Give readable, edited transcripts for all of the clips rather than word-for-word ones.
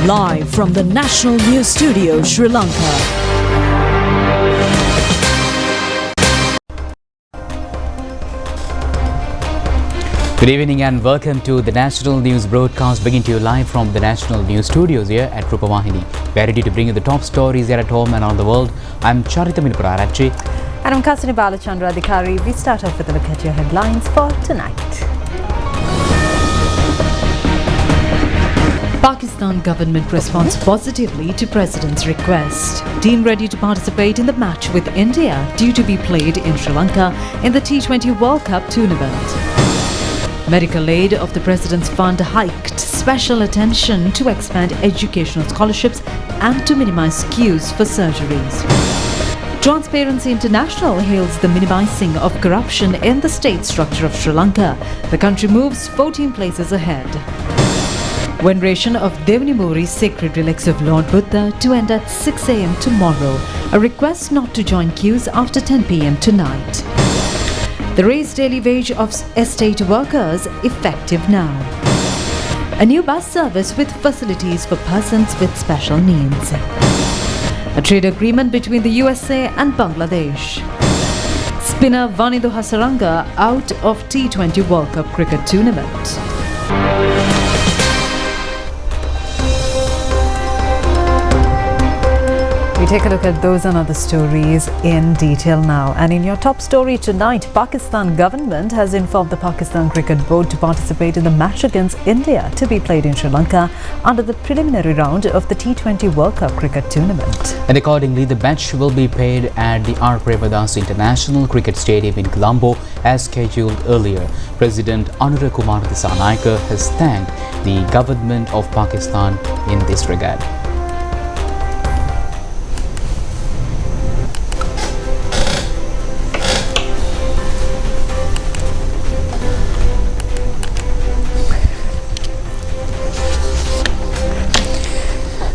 Live from the National News Studio, Sri Lanka. Good evening and welcome to the National News broadcast, bringing to you live from the National News Studios here at Rupavahini. We are ready to bring you the top stories here at home and around the world. I'm Charita Minipurarachi. And I'm Kasini Balachandra Adhikari. We start off with a look at your headlines for tonight. Pakistan government responds positively to President's request. Team ready to participate in the match with India, due to be played in Sri Lanka in the T20 World Cup tournament. Medical aid of the President's fund hiked, special attention to expand educational scholarships and to minimize queues for surgeries. Transparency International hails the minimizing of corruption in the state structure of Sri Lanka. The country moves 14 places ahead. Veneration of Devanimuri's sacred relics of Lord Buddha to end at 6 a.m. tomorrow. A request not to join queues after 10 p.m. tonight. The raised daily wage of estate workers effective now. A new bus service with facilities for persons with special needs. A trade agreement between the USA and Bangladesh. Spinner Vanidu Hasaranga out of T20 World Cup cricket tournament. We take a look at those and other stories in detail now. And in your top story tonight, Pakistan government has informed the Pakistan Cricket Board to participate in the match against India to be played in Sri Lanka under the preliminary round of the T20 World Cup cricket tournament. And accordingly, the match will be played at the R. Premadas International Cricket Stadium in Colombo as scheduled earlier. President Anura Kumar Dissanayake has thanked the government of Pakistan in this regard.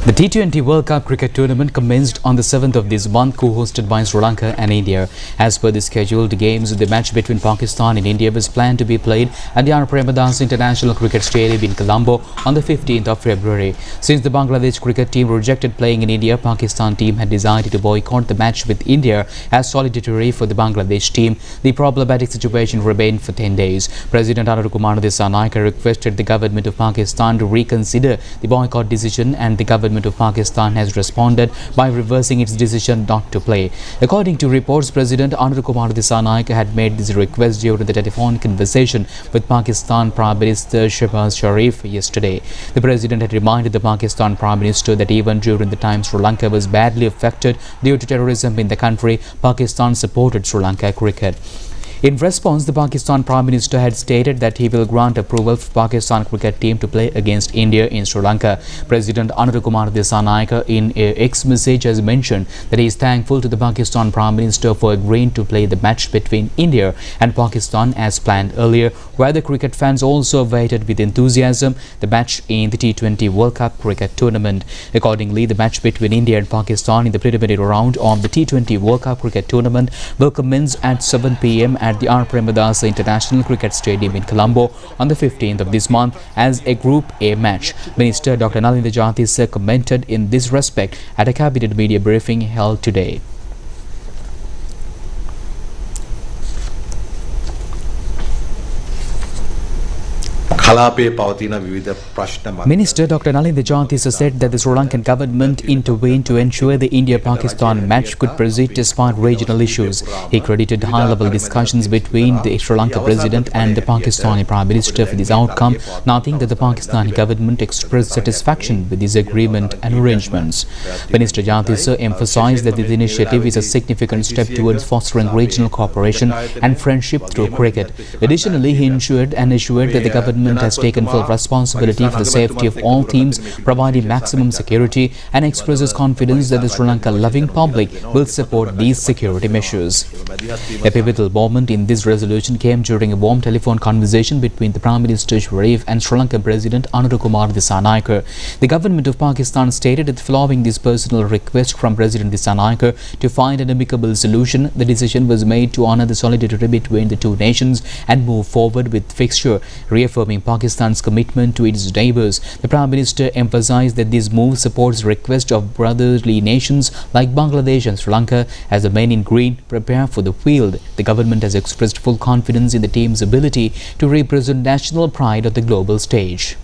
The T20 World Cup cricket tournament commenced on the 7th of this month, co-hosted by Sri Lanka and India. As per the scheduled games, the match between Pakistan and India was planned to be played at the R. Premadas International Cricket Stadium in Colombo on the 15th of February. Since the Bangladesh cricket team rejected playing in India, Pakistan team had decided to boycott the match with India as solidarity for the Bangladesh team. The problematic situation remained for 10 days. President Anura Kumar Dissanayake requested the government of Pakistan to reconsider the boycott decision, and the government of Pakistan has responded by reversing its decision not to play. According to reports, President Anura Kumar Dissanayake had made this request during the telephone conversation with Pakistan Prime Minister Shehbaz Sharif yesterday. The President had reminded the Pakistan Prime Minister that even during the time Sri Lanka was badly affected due to terrorism in the country, Pakistan supported Sri Lanka cricket. In response, the Pakistan Prime Minister had stated that he will grant approval for Pakistan cricket team to play against India in Sri Lanka. President Anura Kumar Dissanayake in a X message has mentioned that he is thankful to the Pakistan Prime Minister for agreeing to play the match between India and Pakistan as planned earlier, where the cricket fans also awaited with enthusiasm the match in the T20 World Cup cricket tournament. Accordingly, the match between India and Pakistan in the preliminary round of the T20 World Cup cricket tournament will commence at 7 p.m. at the R. Premadas International Cricket Stadium in Colombo on the 15th of this month as a Group A match. Minister Dr. Nalinda Jatisa commented in this respect at a cabinet media briefing held today. Minister Dr. Nalinda Jatisa said that the Sri Lankan government intervened to ensure the India-Pakistan match could proceed despite regional issues. He credited high-level discussions between the Sri Lanka President and the Pakistani Prime Minister for this outcome, noting that the Pakistani government expressed satisfaction with this agreement and arrangements. Minister Jatisa emphasized that this initiative is a significant step towards fostering regional cooperation and friendship through cricket. Additionally, he assured that the government has taken full responsibility for the safety of all teams, providing maximum security, and expresses confidence that the Sri Lanka-loving public will support these security measures. A pivotal moment in this resolution came during a warm telephone conversation between the Prime Minister Sharif and Sri Lankan President Anura Kumar Dissanayake. The government of Pakistan stated that following this personal request from President Dissanayake to find an amicable solution, the decision was made to honour the solidarity between the two nations and move forward with fixture, reaffirming Pakistan's commitment to its neighbours. The Prime Minister emphasised that this move supports request of brotherly nations like Bangladesh and Sri Lanka as the men in green prepare for the field. The government has expressed full confidence in the team's ability to represent national pride on the global stage.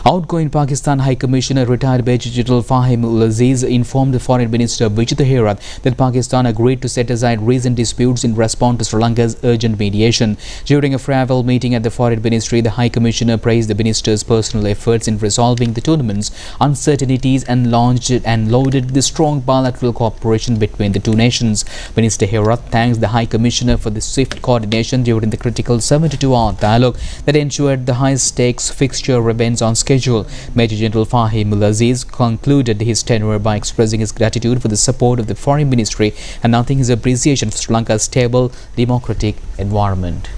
Outgoing Pakistan High Commissioner retired Major General Fahim Ul-Aziz informed the Foreign Minister Vijay Herath that Pakistan agreed to set aside recent disputes in response to Sri Lanka's urgent mediation. During a farewell meeting at the Foreign Ministry, the High Commissioner praised the minister's personal efforts in resolving the tournament's uncertainties and lauded the strong bilateral cooperation between the two nations. Minister Herath thanks the High Commissioner for the swift coordination during the critical 72-hour dialogue that ensured the high-stakes fixture events on schedule. Major General Fahim Ul-Aziz concluded his tenure by expressing his gratitude for the support of the Foreign Ministry and nothing his appreciation for Sri Lanka's stable democratic environment.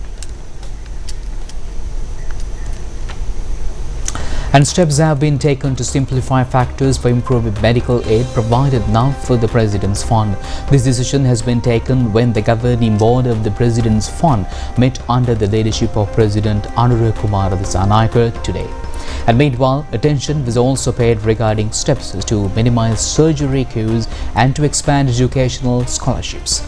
And steps have been taken to simplify factors for improving medical aid provided now for the President's Fund. This decision has been taken when the governing board of the President's Fund met under the leadership of President Anura Kumar Dissanayake today. And meanwhile, attention was also paid regarding steps to minimize surgery queues and to expand educational scholarships.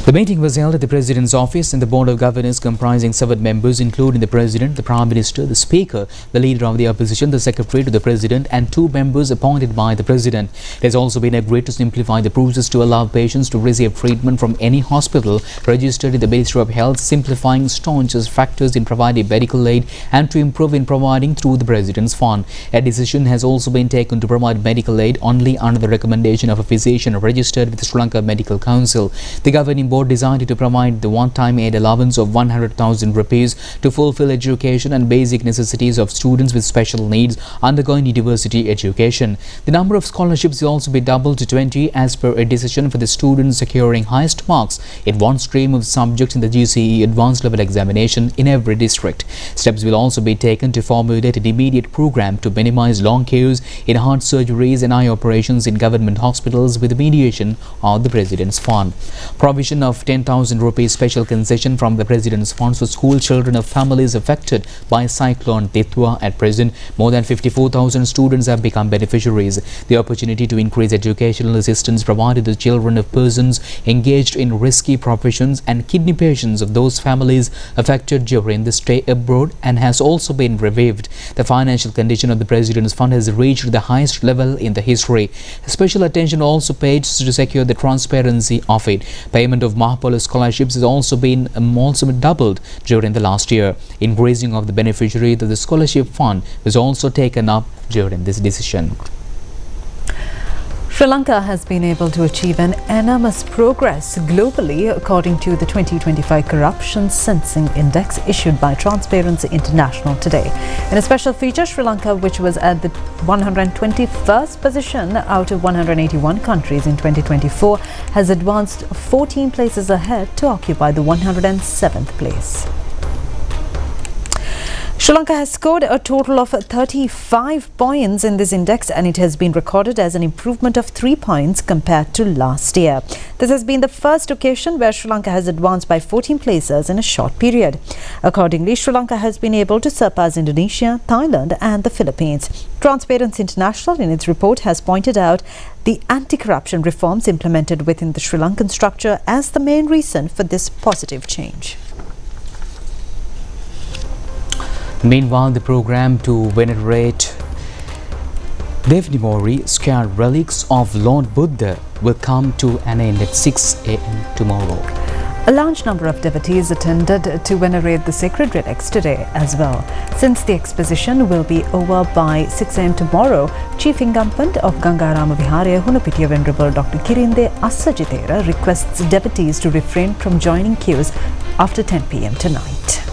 The meeting was held at the President's office and the Board of Governors comprising 7 members including the President, the Prime Minister, the Speaker, the Leader of the Opposition, the Secretary to the President and 2 members appointed by the President. It has also been agreed to simplify the process to allow patients to receive treatment from any hospital registered in the Ministry of Health, simplifying staunchest factors in providing medical aid and to improve in providing through the President's Fund. A decision has also been taken to provide medical aid only under the recommendation of a physician registered with the Sri Lanka Medical Council. The governing board decided to provide the one-time aid allowance of 100,000 rupees to fulfill education and basic necessities of students with special needs undergoing university education. The number of scholarships will also be doubled to 20 as per a decision for the students securing highest marks in one stream of subjects in the GCE advanced level examination in every district. Steps will also be taken to formulate an immediate program to minimize long queues in heart surgeries and eye operations in government hospitals with the mediation of the President's Fund. Provision of 10,000 rupees special concession from the President's Funds for school children of families affected by Cyclone Titwa. At present, more than 54,000 students have become beneficiaries. The opportunity to increase educational assistance provided to children of persons engaged in risky professions and kidney patients of those families affected during the stay abroad and has also been revived. The financial condition of the President's Fund has reached the highest level in the history. Special attention also paid to secure the transparency of it. Payment of Mahapala scholarships has also been doubled during the last year. Increasing of the beneficiary to the scholarship fund was also taken up during this decision. Sri Lanka has been able to achieve an enormous progress globally according to the 2025 Corruption Sensing Index issued by Transparency International today. In a special feature, Sri Lanka, which was at the 121st position out of 181 countries in 2024, has advanced 14 places ahead to occupy the 107th place. Sri Lanka has scored a total of 35 points in this index and it has been recorded as an improvement of 3 points compared to last year. This has been the first occasion where Sri Lanka has advanced by 14 places in a short period. Accordingly, Sri Lanka has been able to surpass Indonesia, Thailand and the Philippines. Transparency International in its report has pointed out the anti-corruption reforms implemented within the Sri Lankan structure as the main reason for this positive change. Meanwhile, the program to venerate Devnimori scared relics of Lord Buddha will come to an end at 6 a.m. tomorrow. A large number of devotees attended to venerate the sacred relics today as well. Since the exposition will be over by 6 a.m. tomorrow, Chief Incumbent of Gangarama Vihare, Hunapitiya Venerable Dr. Kirinde Assajitera requests devotees to refrain from joining queues after 10 p.m. tonight.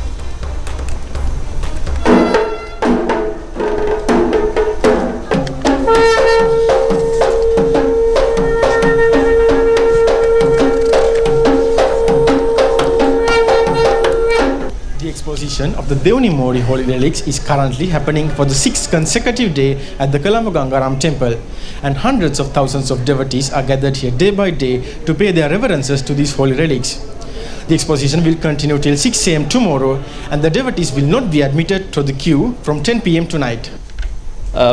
Exposition of the Devnimori holy relics is currently happening for the 6th consecutive day at the Colombo Gangaram temple, and hundreds of thousands of devotees are gathered here day by day to pay their reverences to these holy relics. The exposition will continue till 6 am tomorrow, and the devotees will not be admitted to the queue from 10 pm tonight.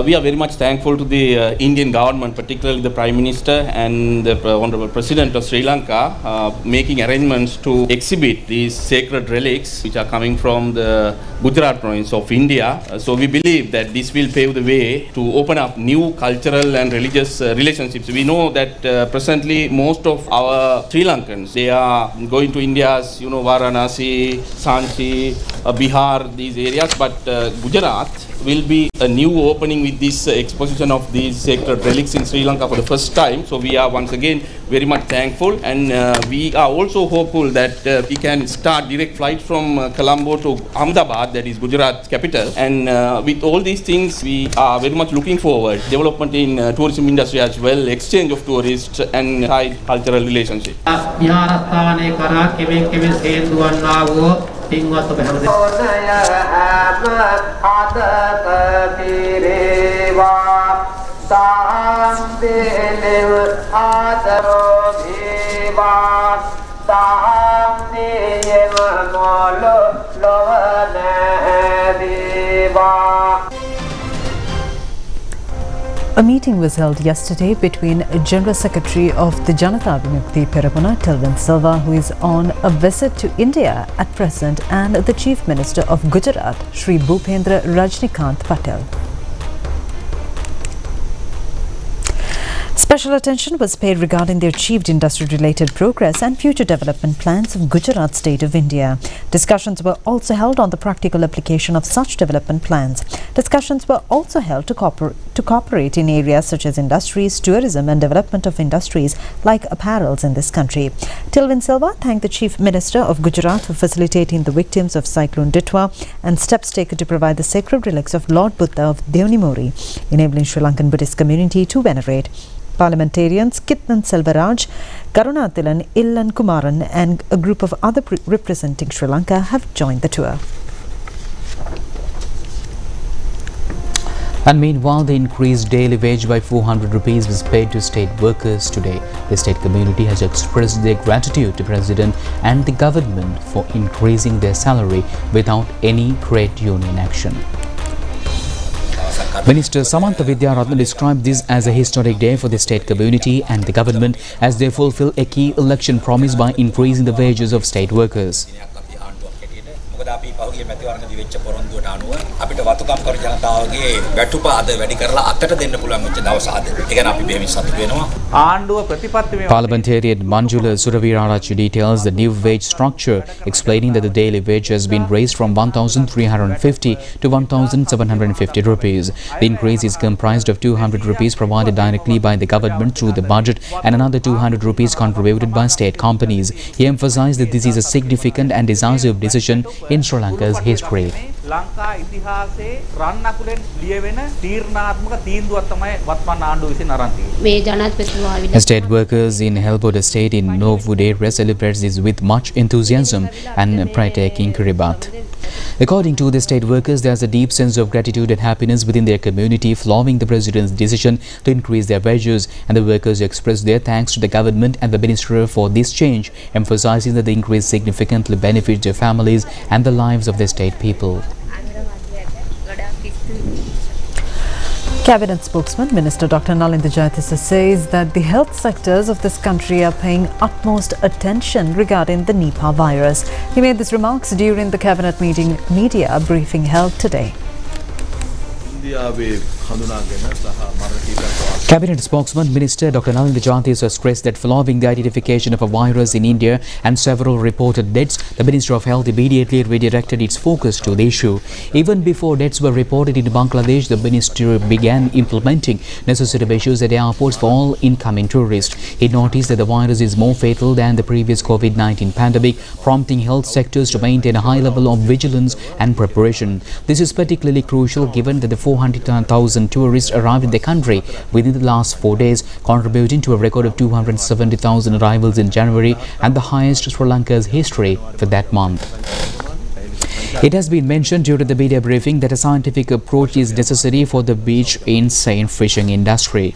We are very much thankful to the Indian government, particularly the Prime Minister and the Honorable President of Sri Lanka, making arrangements to exhibit these sacred relics which are coming from the Gujarat province of India. So we believe that this will pave the way to open up new cultural and religious relationships. We know that presently most of our Sri Lankans, they are going to India's, Varanasi, Sanchi, Bihar, these areas, but Gujarat will be a new opening with this exposition of these sacred relics in Sri Lanka for the first time. So we are once again very much thankful, and we are also hopeful that we can start direct flights from Colombo to Ahmedabad, that is Gujarat's capital. And with all these things, we are very much looking forward development in tourism industry as well, exchange of tourists and tight cultural relationship. A meeting was held yesterday between General Secretary of the Janata Vimukti Perapuna, Tilvin Silva, who is on a visit to India at present, and the Chief Minister of Gujarat, Shri Bhupendra Rajnikant Patel. Special attention was paid regarding the achieved industry-related progress and future development plans of Gujarat state of India. Discussions were also held on the practical application of such development plans. Discussions were also held to cooperate in areas such as industries, tourism and development of industries like apparels in this country. Tilvin Silva thanked the Chief Minister of Gujarat for facilitating the victims of Cyclone Ditwa and steps taken to provide the sacred relics of Lord Buddha of Deonimori, enabling Sri Lankan Buddhist community to venerate. Parliamentarians Kitnan Selvaraj, Karunathilan Illan Kumaran and a group of other representing Sri Lanka have joined the tour. And meanwhile, the increased daily wage by 400 rupees was paid to state workers today. The state community has expressed their gratitude to President and the government for increasing their salary without any trade union action. Minister Samantha Vidyaratna described this as a historic day for the state community and the government as they fulfill a key election promise by increasing the wages of state workers. Parliamentarian Manjula Suravirarachi details the new wage structure, explaining that the daily wage has been raised from 1,350 to 1,750 rupees. The increase is comprised of 200 rupees provided directly by the government through the budget and another 200 rupees contributed by state companies. He emphasized that this is a significant and decisive decision in Sri Lanka's history. State workers in Helbod Estate in Norwood area celebrate this with much enthusiasm and pride-taking Kiribat. According to the state workers, there is a deep sense of gratitude and happiness within their community following the President's decision to increase their wages, and the workers expressed their thanks to the government and the minister for this change, emphasizing that the increase significantly benefits their families and the lives of the state people. Cabinet spokesman Minister Dr. Nalinda Jayatissa says that the health sectors of this country are paying utmost attention regarding the Nipah virus. He made these remarks during the cabinet media briefing held today. Cabinet spokesman Minister Dr. Nalinda Jayatissa stressed that following the identification of a virus in India and several reported deaths, the Ministry of Health immediately redirected its focus to the issue. Even before deaths were reported in Bangladesh, the Ministry began implementing necessary measures at airports for all incoming tourists. He noticed that the virus is more fatal than the previous COVID-19 pandemic, prompting health sectors to maintain a high level of vigilance and preparation. This is particularly crucial given that the 400,000 tourists arrived in the country within the last 4 days, contributing to a record of 270,000 arrivals in January and the highest Sri Lanka's history for that month. It has been mentioned during the media briefing that a scientific approach is necessary for the beach insane fishing industry.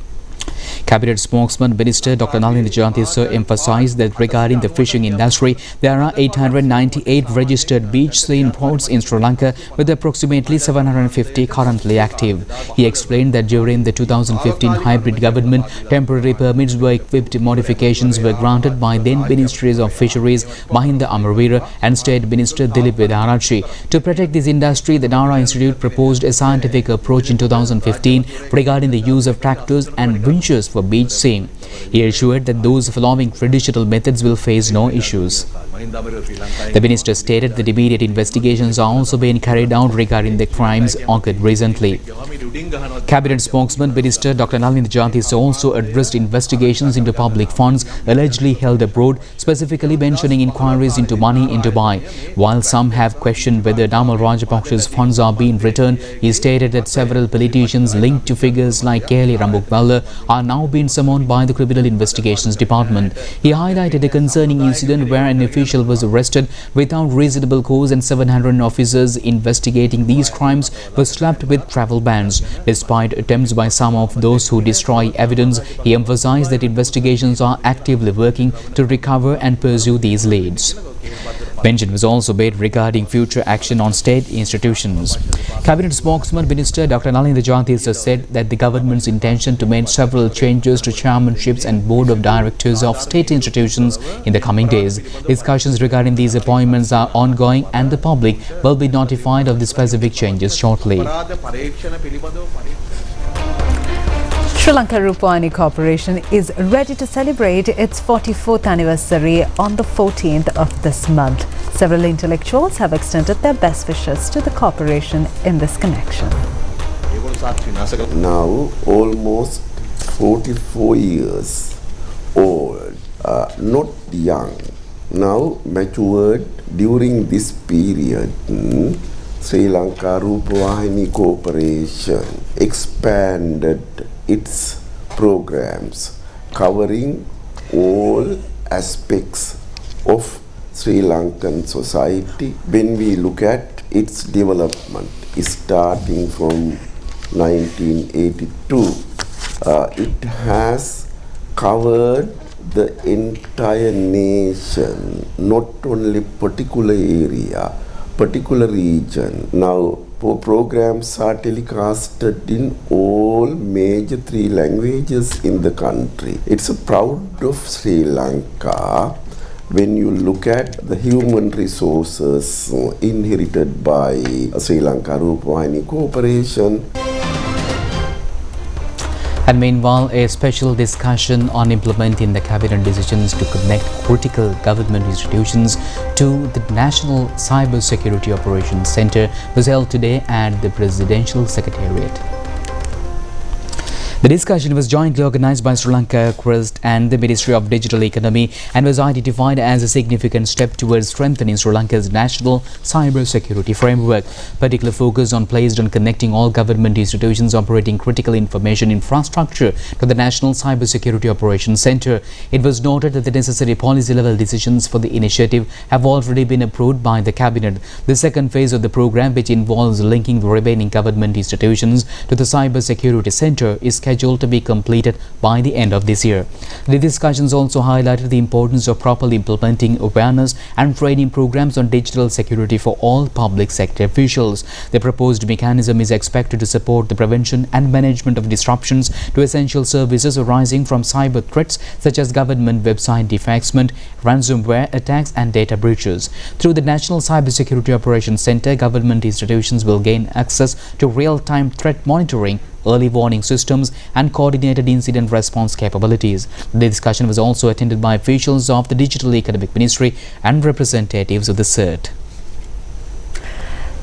Cabinet spokesman Minister Dr. Nalin Jantiso emphasized that regarding the fishing industry, there are 898 registered beach scene ports in Sri Lanka with approximately 750 currently active. He explained that during the 2015 hybrid government, temporary permits were equipped, modifications were granted by then Ministries of Fisheries Mahinda Amarveera and State Minister Dilip Vedarachi. To protect this industry, the Nara Institute proposed a scientific approach in 2015 regarding the use of tractors and winches for beach seeing. He assured that those following traditional methods will face no issues. The minister stated that immediate investigations are also being carried out regarding the crimes occurred recently. Cabinet spokesman Minister Dr. Nalin Jantiso also addressed investigations into public funds allegedly held abroad, specifically mentioning inquiries into money in Dubai. While some have questioned whether Namal Rajapaksa's funds are being returned, he stated that several politicians linked to figures like Kelly Rambukmalla are now being summoned by the Criminal Investigations Department. He highlighted a concerning incident where an official was arrested without reasonable cause and 700 officers investigating these crimes were slapped with travel bans. Despite attempts by some of those who destroy evidence, he emphasized that investigations are actively working to recover and pursue these leads. Mention was also made regarding future action on state institutions. Cabinet spokesman Minister Dr. Nalin Jantiso said that the government's intention to make several changes to chairmanships and board of directors of state institutions in the coming days. Discussions regarding these appointments are ongoing and the public will be notified of the specific changes shortly. Sri Lanka Rupavahini Corporation is ready to celebrate its 44th anniversary on the 14th of this month. Several intellectuals have extended their best wishes to the corporation in this connection. Now almost 44 years old, not young, now matured. During this period, Sri Lanka Rupavahini Corporation expanded its programs covering all aspects of Sri Lankan society. When we look at its development, starting from 1982, it has covered the entire nation, not only particular area, particular region. Now programs are telecasted in all major 3 languages in the country. It's proud of Sri Lanka when you look at the human resources inherited by Sri Lanka Rupavahini Corporation. And meanwhile, a special discussion on implementing the cabinet decisions to connect critical government institutions to the National Cyber Security Operations Center was held today at the Presidential Secretariat. The discussion was jointly organized by Sri Lanka, Crest and the Ministry of Digital Economy and was identified as a significant step towards strengthening Sri Lanka's national cyber security framework. Particular focus on placed on connecting all government institutions operating critical information infrastructure to the National Cyber Security Operations Center. It was noted that the necessary policy-level decisions for the initiative have already been approved by the Cabinet. The second phase of the program, which involves linking the remaining government institutions to the Cyber Security Center, is scheduled to be completed by the end of this year. The discussions also highlighted the importance of properly implementing awareness and training programs on digital security for all public sector officials. The proposed mechanism is expected to support the prevention and management of disruptions to essential services arising from cyber threats such as government website defacement, ransomware attacks and data breaches. Through the National Cyber Security Operations Center, government institutions will gain access to real-time threat monitoring, early warning systems and coordinated incident response capabilities. The discussion was also attended by officials of the Digital Economic Ministry and representatives of the CERT.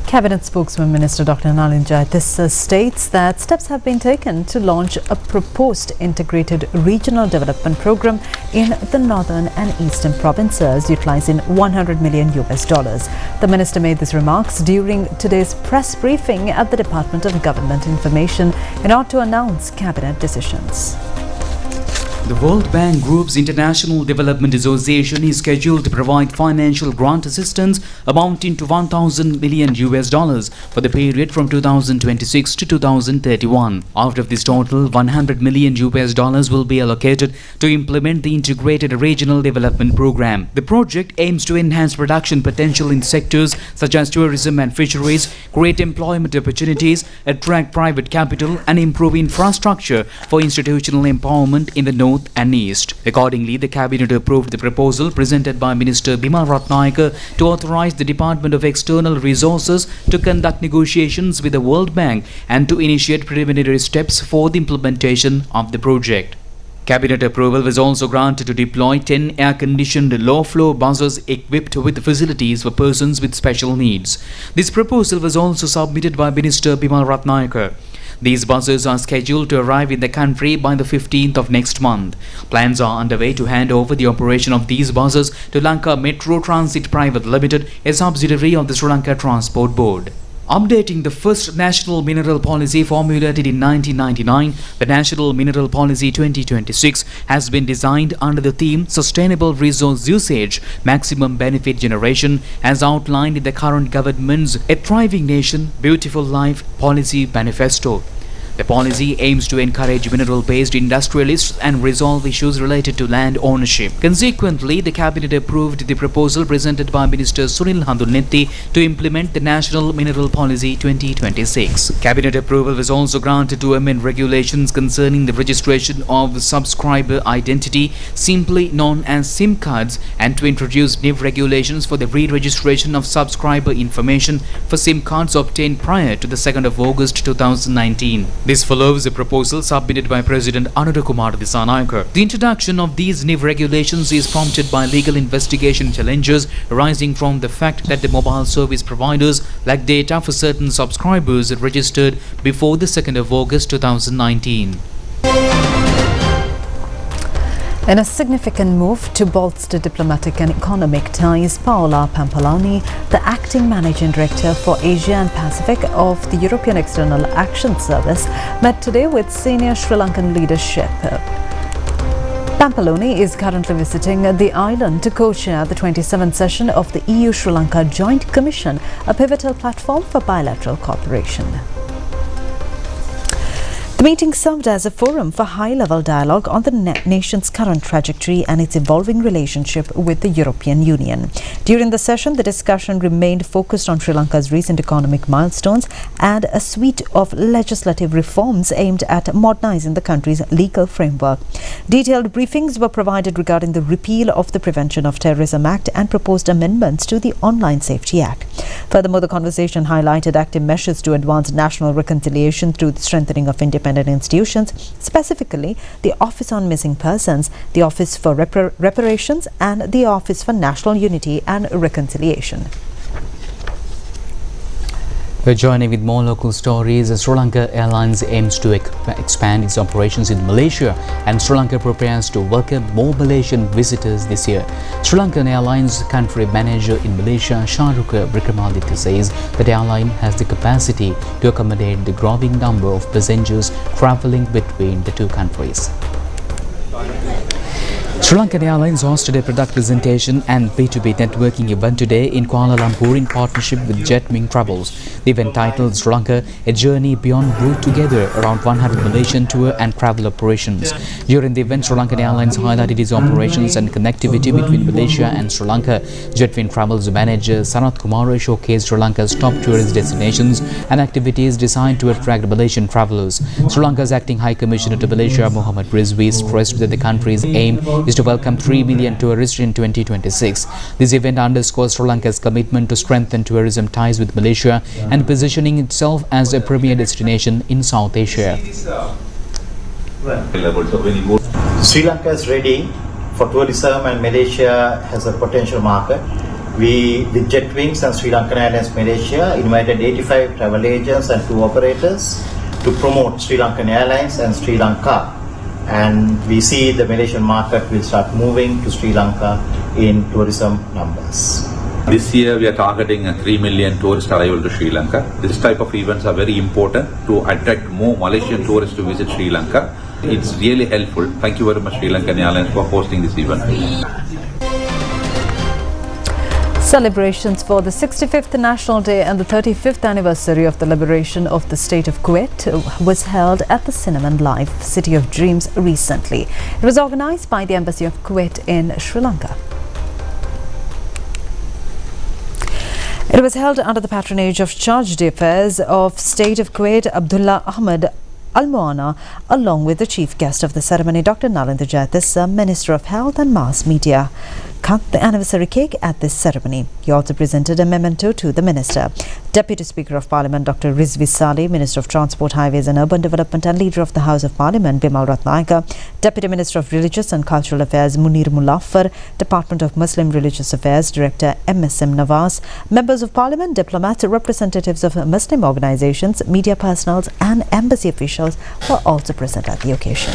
Cabinet spokesman Minister Dr. Nalin Jantiso states that steps have been taken to launch a proposed integrated regional development program in the northern and eastern provinces utilizing $100 million. The minister made these remarks during today's press briefing at the Department of Government Information in order to announce cabinet decisions. The World Bank Group's International Development Association is scheduled to provide financial grant assistance amounting to $1,000 million for the period from 2026 to 2031. Out of this total, $100 million will be allocated to implement the Integrated Regional Development Program. The project aims to enhance production potential in sectors such as tourism and fisheries, create employment opportunities, attract private capital, and improve infrastructure for institutional empowerment in the North and East. Accordingly, the Cabinet approved the proposal presented by Minister Bimal Ratnayake to authorize the Department of External Resources to conduct negotiations with the World Bank and to initiate preliminary steps for the implementation of the project. Cabinet approval was also granted to deploy 10 air-conditioned low-floor buses equipped with facilities for persons with special needs. This proposal was also submitted by Minister Bimal Ratnayake. These buses are scheduled to arrive in the country by the 15th of next month. Plans are underway to hand over the operation of these buses to Lanka Metro Transit Private Limited, a subsidiary of the Sri Lanka Transport Board. Updating the first National Mineral Policy formulated in 1999, the National Mineral Policy 2026 has been designed under the theme Sustainable Resource Usage, Maximum Benefit Generation, as outlined in the current government's A Thriving Nation, Beautiful Life Policy Manifesto. The policy aims to encourage mineral-based industrialists and resolve issues related to land ownership. Consequently, the Cabinet approved the proposal presented by Minister Sunil Handunetti to implement the National Mineral Policy 2026. Cabinet approval was also granted to amend regulations concerning the registration of subscriber identity, simply known as SIM cards, and to introduce new regulations for the re-registration of subscriber information for SIM cards obtained prior to the 2nd of August 2019. This follows a proposal submitted by President Anuda Kumar Dissanayake. The introduction of these new regulations is prompted by legal investigation challenges arising from the fact that the mobile service providers lack data for certain subscribers registered before the 2nd of August 2019. In a significant move to bolster diplomatic and economic ties, Paola Pampaloni, the acting managing director for Asia and Pacific of the European External Action Service, met today with senior Sri Lankan leadership. Pampaloni is currently visiting the island to co-chair the 27th session of the EU-Sri Lanka Joint Commission, a pivotal platform for bilateral cooperation. The meeting served as a forum for high-level dialogue on the nation's current trajectory and its evolving relationship with the European Union. During the session, the discussion remained focused on Sri Lanka's recent economic milestones and a suite of legislative reforms aimed at modernizing the country's legal framework. Detailed briefings were provided regarding the repeal of the Prevention of Terrorism Act and proposed amendments to the Online Safety Act. Furthermore, the conversation highlighted active measures to advance national reconciliation through the strengthening of independent institutions, specifically the Office on Missing Persons, the Office for Reparations, and the Office for National Unity and Reconciliation. We're joining with more local stories. Sri Lanka Airlines aims to expand its operations in Malaysia, and Sri Lanka prepares to welcome more Malaysian visitors this year. Sri Lankan Airlines country manager in Malaysia, Sharuka Vikramaditya, says that the airline has the capacity to accommodate the growing number of passengers travelling between the two countries. Sri Lankan Airlines hosted a product presentation and B2B networking event today in Kuala Lumpur in partnership with Jetwing Travels. The event titled Sri Lanka, A Journey Beyond Route Together, around 100 Malaysian tour and travel operations. During the event, Sri Lankan Airlines highlighted its operations and connectivity between Malaysia and Sri Lanka. Jetwing Travels manager Sanat Kumara showcased Sri Lanka's top tourist destinations and activities designed to attract Malaysian travellers. Sri Lanka's acting High Commissioner to Malaysia, Muhammad Rizvi, stressed that the country's aim is to welcome 3 million tourists in 2026. This event underscores Sri Lanka's commitment to strengthen tourism ties with Malaysia and positioning itself as a premier destination in South Asia. Sri Lanka is ready for tourism and Malaysia has a potential market. We, with Jetwings and Sri Lankan Airlines Malaysia, invited 85 travel agents and tour operators to promote Sri Lankan Airlines and Sri Lanka. And we see the Malaysian market will start moving to Sri Lanka in tourism numbers. This year we are targeting a 3 million tourist arrival to Sri Lanka. This type of events are very important to attract more Malaysian tourists to visit Sri Lanka. It's really helpful. Thank you very much, Sri Lankan Airlines, for hosting this event. Celebrations for the 65th National Day and the 35th anniversary of the liberation of the state of Kuwait was held at the Cinnamon Life City of Dreams recently. It was organized by the Embassy of Kuwait in Sri Lanka. It was held under the patronage of Charge d'Affaires of State of Kuwait, Abdullah Ahmed Al-Muana, along with the chief guest of the ceremony, Dr. Nalindra Jayatissa, Minister of Health and Mass Media, cut the anniversary cake at this ceremony. He also presented a memento to the minister. Deputy Speaker of Parliament Dr. Rizvi Saleh, Minister of Transport, Highways and Urban Development and Leader of the House of Parliament Bimal Ratnayaka, Deputy Minister of Religious and Cultural Affairs Munir Mullaffar, Department of Muslim Religious Affairs Director MSM Nawaz, Members of Parliament, diplomats, representatives of Muslim organizations, media personnel and embassy officials were also present at the occasion.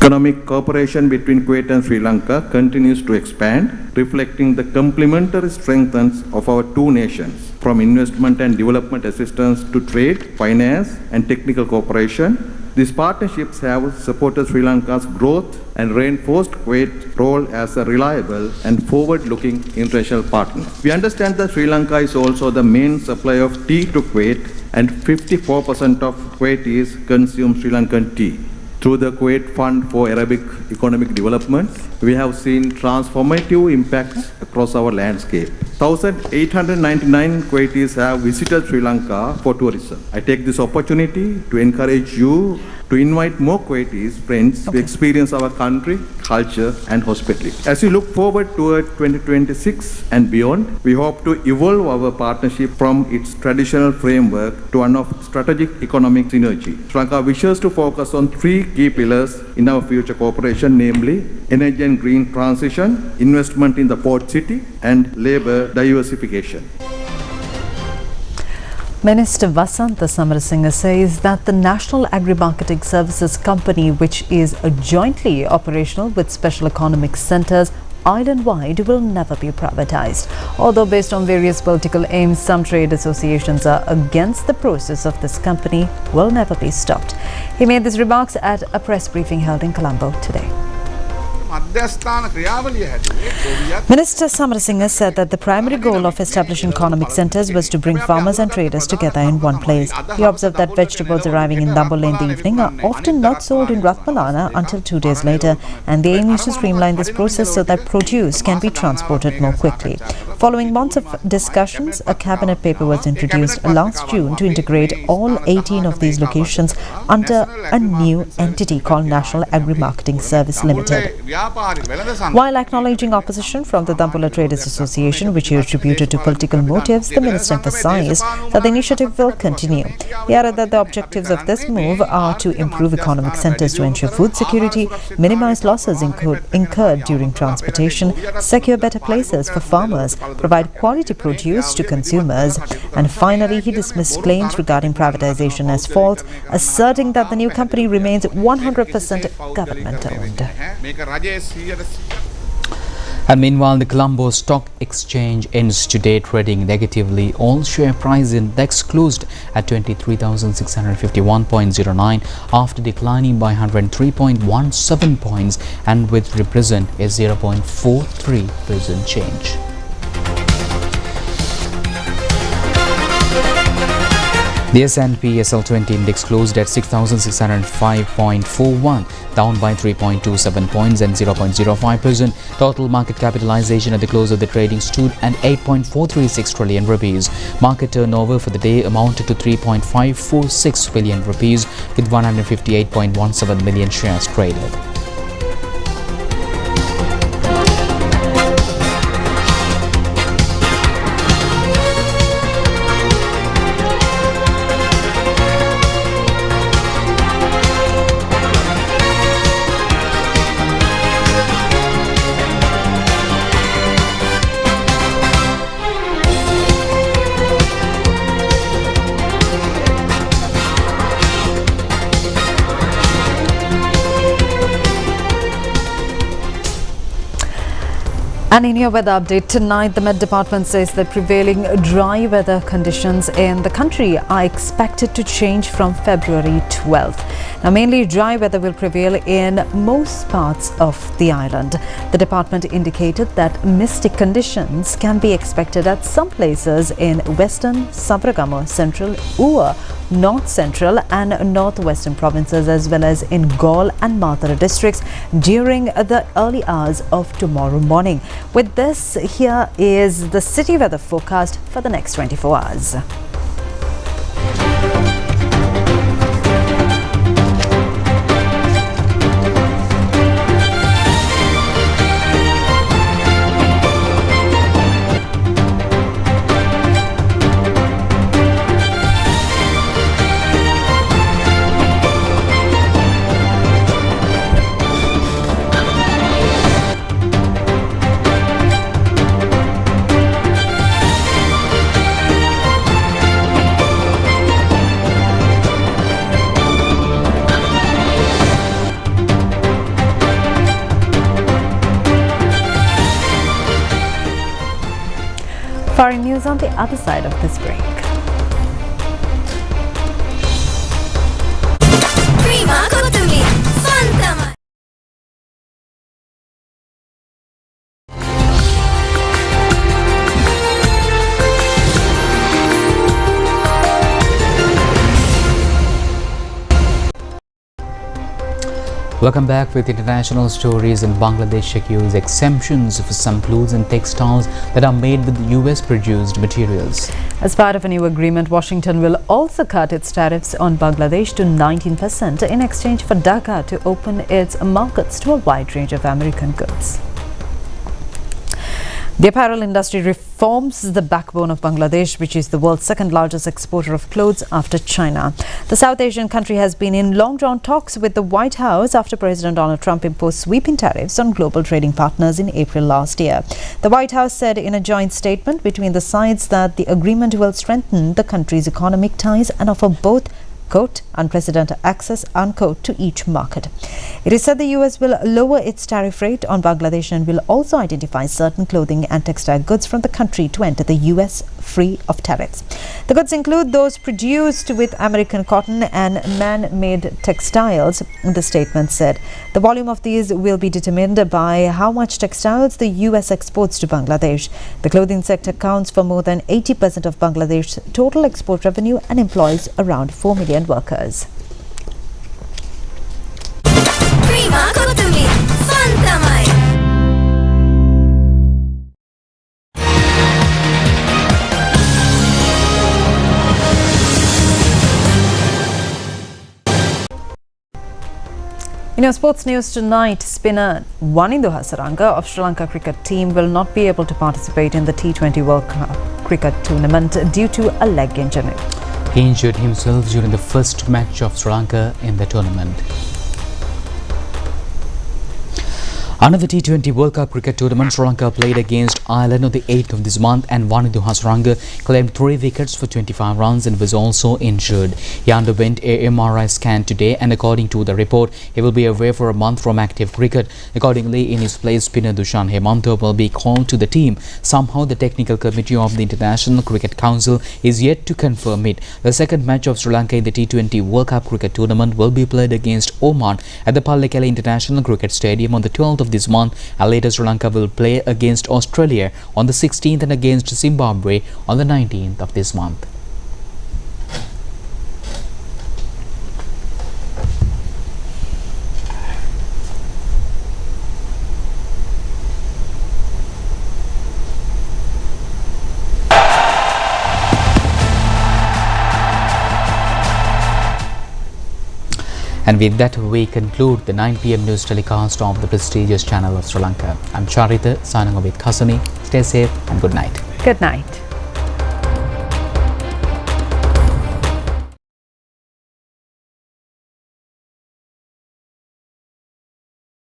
Economic cooperation between Kuwait and Sri Lanka continues to expand, reflecting the complementary strengths of our two nations, from investment and development assistance to trade, finance and technical cooperation. These partnerships have supported Sri Lanka's growth and reinforced Kuwait's role as a reliable and forward-looking international partner. We understand that Sri Lanka is also the main supplier of tea to Kuwait, and 54% of Kuwaitis consume Sri Lankan tea. Through the Kuwait Fund for Arabic Economic Development, we have seen transformative impacts across our landscape. 1,899 Kuwaitis have visited Sri Lanka for tourism. I take this opportunity to encourage you to invite more Kuwaitis friends to experience our country, culture and hospitality. As we look forward toward 2026 and beyond, we hope to evolve our partnership from its traditional framework to one of strategic economic synergy. Sri Lanka wishes to focus on three key pillars in our future cooperation, namely energy and green transition, investment in the port city and labor diversification. Minister Vasantha Samarasinghe says that the National Agri-Marketing Services Company, which is jointly operational with special economic centres island-wide, will never be privatized. Although based on various political aims, some trade associations are against the process of this company will never be stopped. He made these remarks at a press briefing held in Colombo today. Minister Samarasinghe said that the primary goal of establishing economic centres was to bring farmers and traders together in one place. He observed that vegetables arriving in Dambulla in the evening are often not sold in Ratmalana until 2 days later, and the aim is to streamline this process so that produce can be transported more quickly. Following months of discussions, a cabinet paper was introduced last June to integrate all 18 of these locations under a new entity called National Agri-Marketing Service Limited. While acknowledging opposition from the Dambulla Traders Association, which he attributed to political motives, the minister emphasized that the initiative will continue. He added that the objectives of this move are to improve economic centres to ensure food security, minimize losses incurred during transportation, secure better places for farmers, provide quality produce to consumers, and finally he dismissed claims regarding privatization as false, asserting that the new company remains 100% government-owned. And meanwhile, the Colombo Stock Exchange ends today trading negatively. All share price index closed at 23,651.09 after declining by 103.17 points and which represent a 0.43% change. The S&P SL20 index closed at 6,605.41, down by 3.27 points and 0.05%. Total market capitalization at the close of the trading stood at 8.436 trillion rupees. Market turnover for the day amounted to 3.546 billion rupees with 158.17 million shares traded. And in your weather update tonight, the Met Department says that prevailing dry weather conditions in the country are expected to change from February 12th. Now, mainly dry weather will prevail in most parts of the island. The department indicated that misty conditions can be expected at some places in western, Sabragamo, central, Ua, north central and northwestern provinces, as well as in Gaul and Mathura districts during the early hours of tomorrow morning. With this, here is the city weather forecast for the next 24 hours. Foreign news on the other side of this break. Welcome back with international stories. In Bangladesh secures exemptions for some clothes and textiles that are made with US produced materials. As part of a new agreement, Washington will also cut its tariffs on Bangladesh to 19% in exchange for Dhaka to open its markets to a wide range of American goods. The apparel industry forms the backbone of Bangladesh, which is the world's second largest exporter of clothes after China. The South Asian country has been in long-drawn talks with the White House after President Donald Trump imposed sweeping tariffs on global trading partners in April last year. The White House said in a joint statement between the sides that the agreement will strengthen the country's economic ties and offer both quote, unprecedented access, unquote, to each market. It is said the US will lower its tariff rate on Bangladesh and will also identify certain clothing and textile goods from the country to enter the US free of tariffs. The goods include those produced with American cotton and man-made textiles, the statement said. The volume of these will be determined by how much textiles the US exports to Bangladesh. The clothing sector accounts for more than 80% of Bangladesh's total export revenue and employs around 4 million workers. In our sports news tonight, spinner Wanindu Hasaranga of Sri Lanka cricket team will not be able to participate in the T20 World Cup cricket tournament due to a leg injury. He injured himself during the first match of Sri Lanka in the tournament. Another T20 World Cup cricket tournament, Sri Lanka played against Ireland on the 8th of this month, and Wanindu Hasaranga claimed 3 wickets for 25 runs and was also injured. He underwent a MRI scan today, and according to the report, he will be away for a month from active cricket. Accordingly, in his place, spinner Dushan Hemanta will be called to the team. Somehow, the technical committee of the International Cricket Council is yet to confirm it. The second match of Sri Lanka in the T20 World Cup cricket tournament will be played against Oman at the Pallekele International Cricket Stadium on the 12th of this month, and later Sri Lanka will play against Australia on the 16th and against Zimbabwe on the 19th of this month. And with that, we conclude the 9 p.m. news telecast of the prestigious channel of Sri Lanka. I'm Charita, signing off with Khasani. Stay safe and good night. Good night.